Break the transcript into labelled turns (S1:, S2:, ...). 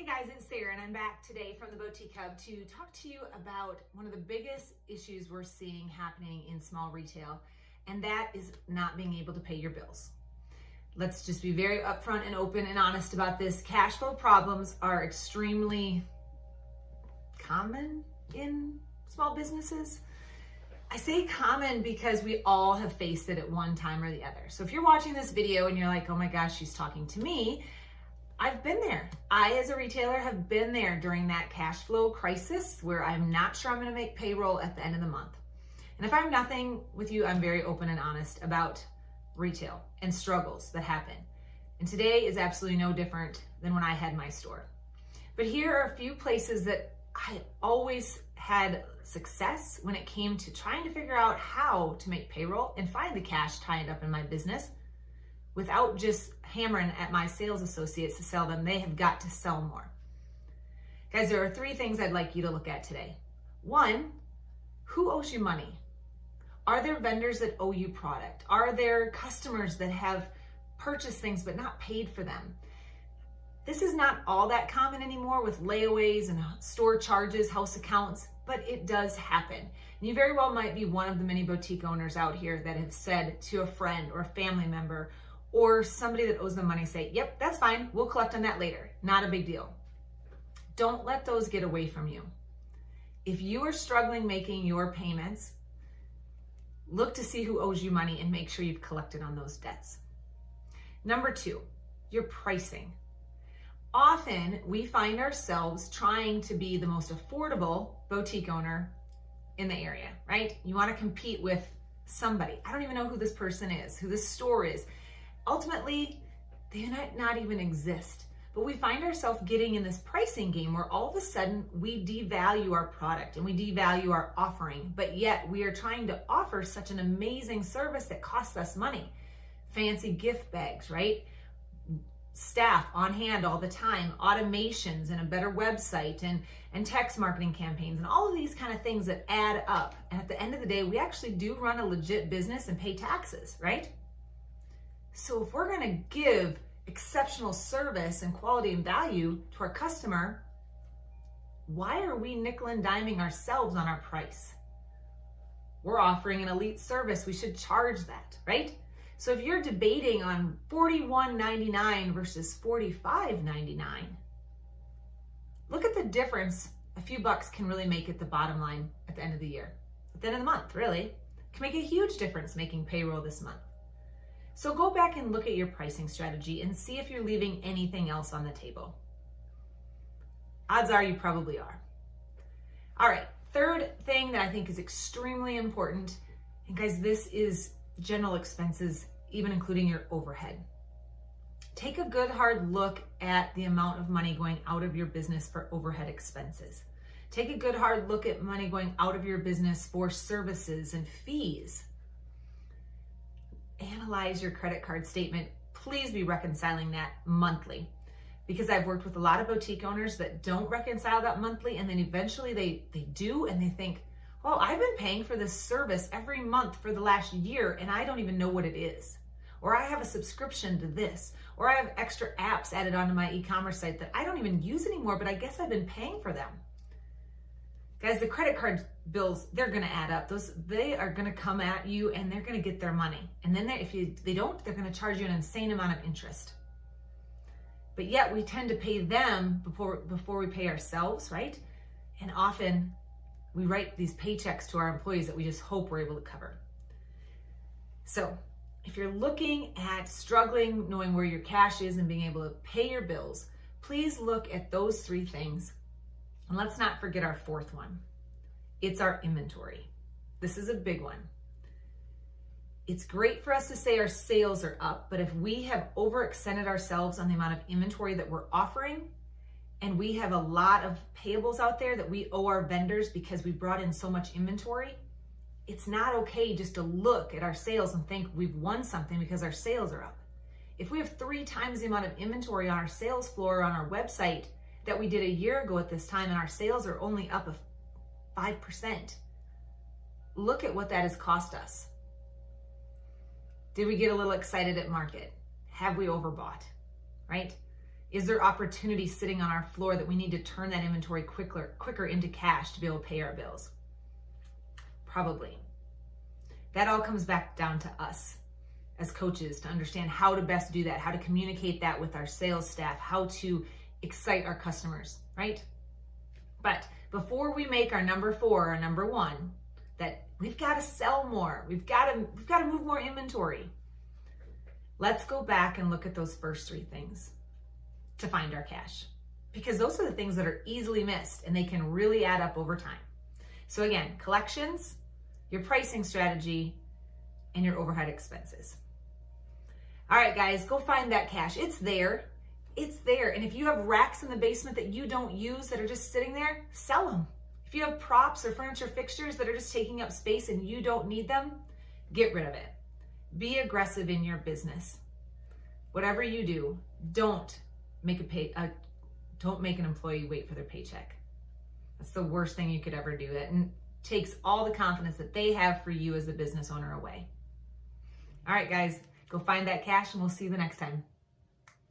S1: Hey guys, it's Sarah and I'm back today from the Boutique Hub to talk to you about one of the biggest issues we're seeing happening in small retail, and that is not being able to pay your bills. Let's just be very upfront and open and honest about this. Cash flow problems are extremely common in small businesses. I say common because we all have faced it at one time or the other. So if you're watching this video and you're like, oh my gosh, she's talking to me, I've been there. I, as a retailer, have been there during that cash flow crisis where I'm not sure I'm gonna make payroll at the end of the month. And if I'm nothing with you, I'm very open and honest about retail and struggles that happen. And today is absolutely no different than when I had my store. But here are a few places that I always had success when it came to trying to figure out how to make payroll and find the cash tied up in my business without just hammering at my sales associates to sell them. They have got to sell more. Guys, there are three things I'd like you to look at today. One, who owes you money? Are there vendors that owe you product? Are there customers that have purchased things but not paid for them? This is not all that common anymore with layaways and store charges, house accounts, but it does happen. And you very well might be one of the many boutique owners out here that have said to a friend or a family member or somebody that owes them money, say, yep, that's fine, we'll collect on that later. Not a big deal. Don't let those get away from you. If you are struggling making your payments, look to see who owes you money and make sure you've collected on those debts. Number two, your pricing. Often we find ourselves trying to be the most affordable boutique owner in the area, right? You want to compete with somebody. I don't even know who this person is, who this store is. Ultimately, they might not even exist. But we find ourselves getting in this pricing game where all of a sudden we devalue our product and we devalue our offering, but yet we are trying to offer such an amazing service that costs us money. Fancy gift bags, right? Staff on hand all the time, automations and a better website and text marketing campaigns and all of these kind of things that add up. And at the end of the day, we actually do run a legit business and pay taxes, right? So if we're gonna give exceptional service and quality and value to our customer, why are we nickel and diming ourselves on our price? We're offering an elite service, we should charge that, right? So if you're debating on $41.99 versus $45.99, look at the difference a few bucks can really make at the bottom line at the end of the year. At the end of the month, really. It can make a huge difference making payroll this month. So go back and look at your pricing strategy and see if you're leaving anything else on the table. Odds are you probably are. All right, third thing that I think is extremely important, and guys, this is general expenses, even including your overhead. Take a good hard look at the amount of money going out of your business for overhead expenses. Take a good hard look at money going out of your business for services and fees. Analyze your credit card statement. Please be reconciling that monthly, because I've worked with a lot of boutique owners that don't reconcile that monthly, and then eventually they do, and they think, well, I've been paying for this service every month for the last year and I don't even know what it is. Or I have a subscription to this, or I have extra apps added onto my e-commerce site that I don't even use anymore, but I guess I've been paying for them. Guys, the credit card bills, they're gonna add up. They are gonna come at you and they're gonna get their money. And then if they don't, they're gonna charge you an insane amount of interest. But yet we tend to pay them before we pay ourselves, right? And often we write these paychecks to our employees that we just hope we're able to cover. So if you're looking at struggling, knowing where your cash is and being able to pay your bills, please look at those three things. And let's not forget our fourth one. It's our inventory. This is a big one. It's great for us to say our sales are up, but if we have overextended ourselves on the amount of inventory that we're offering, and we have a lot of payables out there that we owe our vendors because we brought in so much inventory, it's not okay just to look at our sales and think we've won something because our sales are up. If we have 3 times the amount of inventory on our sales floor on our website that we did a year ago at this time, and our sales are only up 5%, look at what that has cost us. Did we get a little excited at market? Have we overbought, right? Is there opportunity sitting on our floor that we need to turn that inventory quicker into cash to be able to pay our bills? Probably. That all comes back down to us as coaches to understand how to best do that, how to communicate that with our sales staff, how to excite our customers, right? But before we make our number 4, our number 1, that we've got to sell more, we've got to move more inventory. Let's go back and look at those first 3 things to find our cash, because those are the things that are easily missed and they can really add up over time. So again, collections, your pricing strategy, and your overhead expenses. All right, guys, go find that cash. It's there. It's there. And if you have racks in the basement that you don't use that are just sitting there, sell them. If you have props or furniture fixtures that are just taking up space and you don't need them, get rid of it. Be aggressive in your business. Whatever you do, don't make an employee wait for their paycheck. That's the worst thing you could ever do. That takes all the confidence that they have for you as a business owner away. All right, guys, go find that cash and we'll see you the next time.